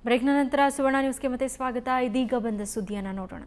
ಬ್ರೇಕ್ನ ನಂತರ ಸುವರ್ಣ ನ್ಯೂಸ್ಗೆ ಮತ್ತೆ ಸ್ವಾಗತ. ಇದೀಗ ಬಂದ ಸುದ್ದಿಯನ್ನು ನೋಡೋಣ.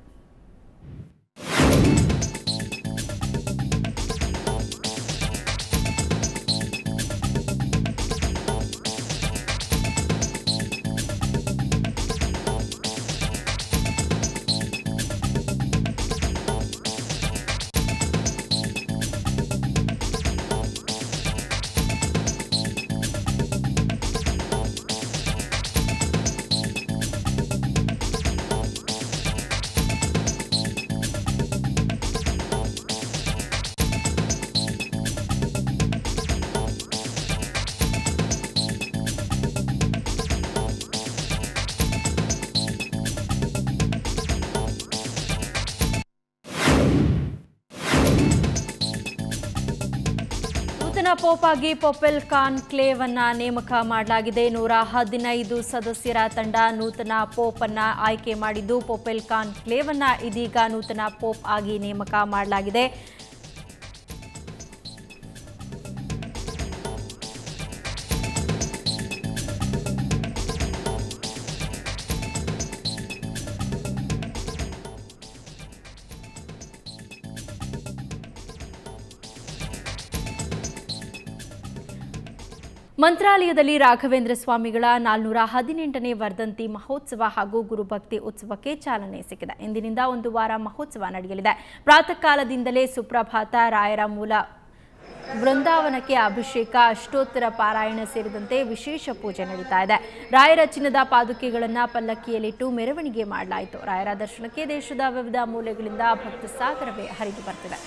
ನೂತನ ಪೋಪ್ ಆಗಿ ಪೊಪೆಲ್ ಕಾನ್ಕ್ಲೇವ್ ಅನ್ನ ನೇಮಕ ಮಾಡಲಾಗಿದೆ. 115 ಸದಸ್ಯರ ತಂಡ ನೂತನ ಪೋಪ್ ಅನ್ನ ಆಯ್ಕೆ ಮಾಡಿದ್ದು ಪೊಪೆಲ್ ಕಾನ್ಕ್ಲೇವ್ ಅನ್ನ ಇದೀಗ ನೂತನ ಪೋಪ್ ಆಗಿ ನೇಮಕ ಮಾಡಲಾಗಿದೆ. ಮಂತ್ರಾಲಯದಲ್ಲಿ ರಾಘವೇಂದ್ರ ಸ್ವಾಮಿಗಳ 418ನೇ ವರ್ಧಂತಿ ಮಹೋತ್ಸವ ಹಾಗೂ ಗುರುಭಕ್ತಿ ಉತ್ಸವಕ್ಕೆ ಚಾಲನೆ ಸಿಕ್ಕಿದೆ. ಇಂದಿನಿಂದ ಒಂದು ವಾರ ಮಹೋತ್ಸವ ನಡೆಯಲಿದೆ. ಪ್ರಾತಃ ಕಾಲದಿಂದಲೇ ಸುಪ್ರಭಾತ, ರಾಯರ ಮೂಲ ವೃಂದಾವನಕ್ಕೆ ಅಭಿಷೇಕ, ಅಷ್ಟೋತ್ತರ ಪಾರಾಯಣ ಸೇರಿದಂತೆ ವಿಶೇಷ ಪೂಜೆ ನಡೀತಾ ಇದೆ. ರಾಯರ ಚಿನ್ನದ ಪಾದುಕೆಗಳನ್ನು ಪಲ್ಲಕ್ಕಿಯಲ್ಲಿಟ್ಟು ಮೆರವಣಿಗೆ ಮಾಡಲಾಯಿತು. ರಾಯರ ದರ್ಶನಕ್ಕೆ ದೇಶದ ವಿವಿಧ ಮೂಲೆಗಳಿಂದ ಭಕ್ತ ಸಾಗರವೇ ಹರಿದು ಬರ್ತಿದೆ.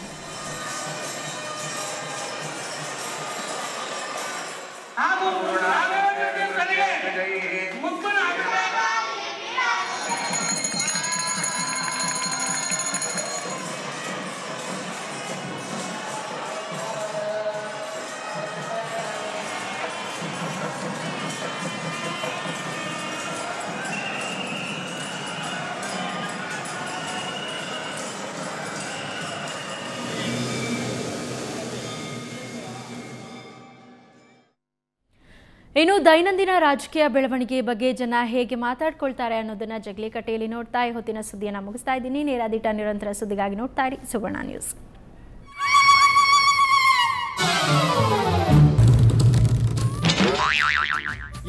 ಇನ್ನು ದೈನಂದಿನ ರಾಜಕೀಯ ಬೆಳವಣಿಗೆ ಬಗ್ಗೆ ಜನ ಹೇಗೆ ಮಾತಾಡ್ಕೊಳ್ತಾರೆ ಅನ್ನೋದನ್ನ ಜಗಲಿಕಟ್ಟೆಯಲ್ಲಿ ನೋಡ್ತಾ ಈ ಹೊತ್ತಿನ ಸುದ್ದಿಯನ್ನು ಮುಗಿಸ್ತಾ ಇದ್ದೀನಿ. ನೇರಾದಿಟ ನಿರಂತರ ಸುದ್ದಿಗಾಗಿ ನೋಡ್ತಾ ಇರಿ ಸುವರ್ಣ ನ್ಯೂಸ್.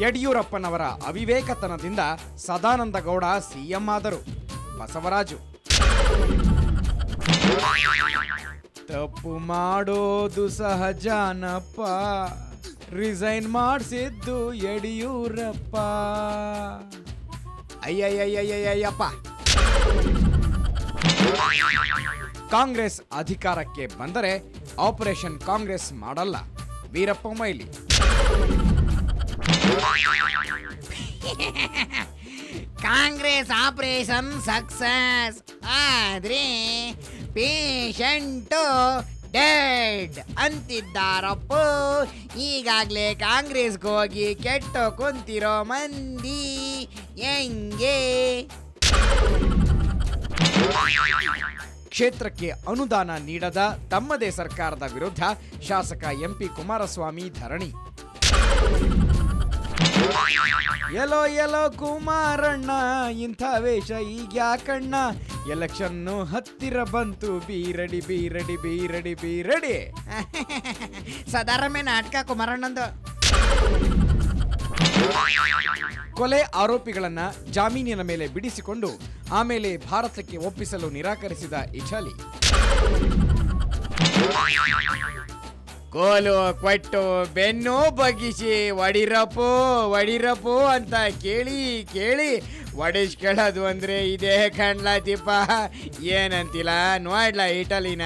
ಯಡಿಯೂರಪ್ಪನವರ ಅವಿವೇಕತನದಿಂದ ಸದಾನಂದ ಗೌಡ ಸಿಎಂ ಆದರು. ಬಸವರಾಜು ತಪ್ಪು ಮಾಡೋದು ಸಹಜನಪ್ಪ, ರಿಸೈನ್ ಮಾಡಿಸಿದ್ದು ಯಡಿಯೂರಪ್ಪ. ಅಯ್ಯಯ್ಯಯ್ಯಯ್ಯಪ್ಪ. ಕಾಂಗ್ರೆಸ್ ಅಧಿಕಾರಕ್ಕೆ ಬಂದರೆ ಆಪರೇಷನ್ ಕಾಂಗ್ರೆಸ್ ಮಾಡಲ್ಲ, ವೀರಪ್ಪ ಮೊಯ್ಲಿ. ಕಾಂಗ್ರೆಸ್ ಆಪರೇಷನ್ ಸಕ್ಸಸ್ ಆದ್ರೆ ಪೇಷಂಟು ಡೆಡ್ ಅಂತಿದ್ದಾರಪ್ಪ. ಈಗಾಗಲೇ ಕಾಂಗ್ರೆಸ್ಗೆ ಹೋಗಿ ಕೆಟ್ಟು ಕುಂತಿರೋ ಮಂದಿ ಹೆಂಗೆ? ಕ್ಷೇತ್ರಕ್ಕೆ ಅನುದಾನ ನೀಡದ ತಮ್ಮದೇ ಸರ್ಕಾರದ ವಿರುದ್ಧ ಶಾಸಕ ಎಂಪಿ ಕುಮಾರಸ್ವಾಮಿ ಧರಣಿ. ಎಲ್ಲೋ ಎಲ್ಲೋ ಕುಮಾರಣ್ಣ, ಇಂಥ ವೇಷ ಈಗ್ಯಾಕಣ್ಣ, ಎಲೆಕ್ಷನ್ನು ಹತ್ತಿರ ಬಂತು, ಬೀರಡಿ ಬೀರಡಿ ಬೀರಡಿ ಬೀರಡಿ. ಸದಾರಮೆ ನಾಟಕ ಕುಮಾರಣ್ಣಂದು. ಕೊಲೆ ಆರೋಪಿಗಳನ್ನ ಜಾಮೀನಿನ ಮೇಲೆ ಬಿಡಿಸಿಕೊಂಡು ಆಮೇಲೆ ಭಾರತಕ್ಕೆ ಒಪ್ಪಿಸಲು ನಿರಾಕರಿಸಿದ ಇಟಲಿ. ಕೋಲು ಕೊಟ್ಟು ಬೆನ್ನು ಬಗ್ಗಿಸಿ ಒಡಿರಪ್ಪು ಒಡಿರಪ್ಪು ಅಂತ ಕೇಳಿ ಕೇಳಿ ಒಡಿಸ್ಕೊಳ್ಳೋದು ಅಂದ್ರೆ ಇದೇ ಕಣ್ಲಾ ದೀಪ. ಏನಂತಿಲ್ಲ ನೋಡ್ಲಾ ಇಟಲಿನ.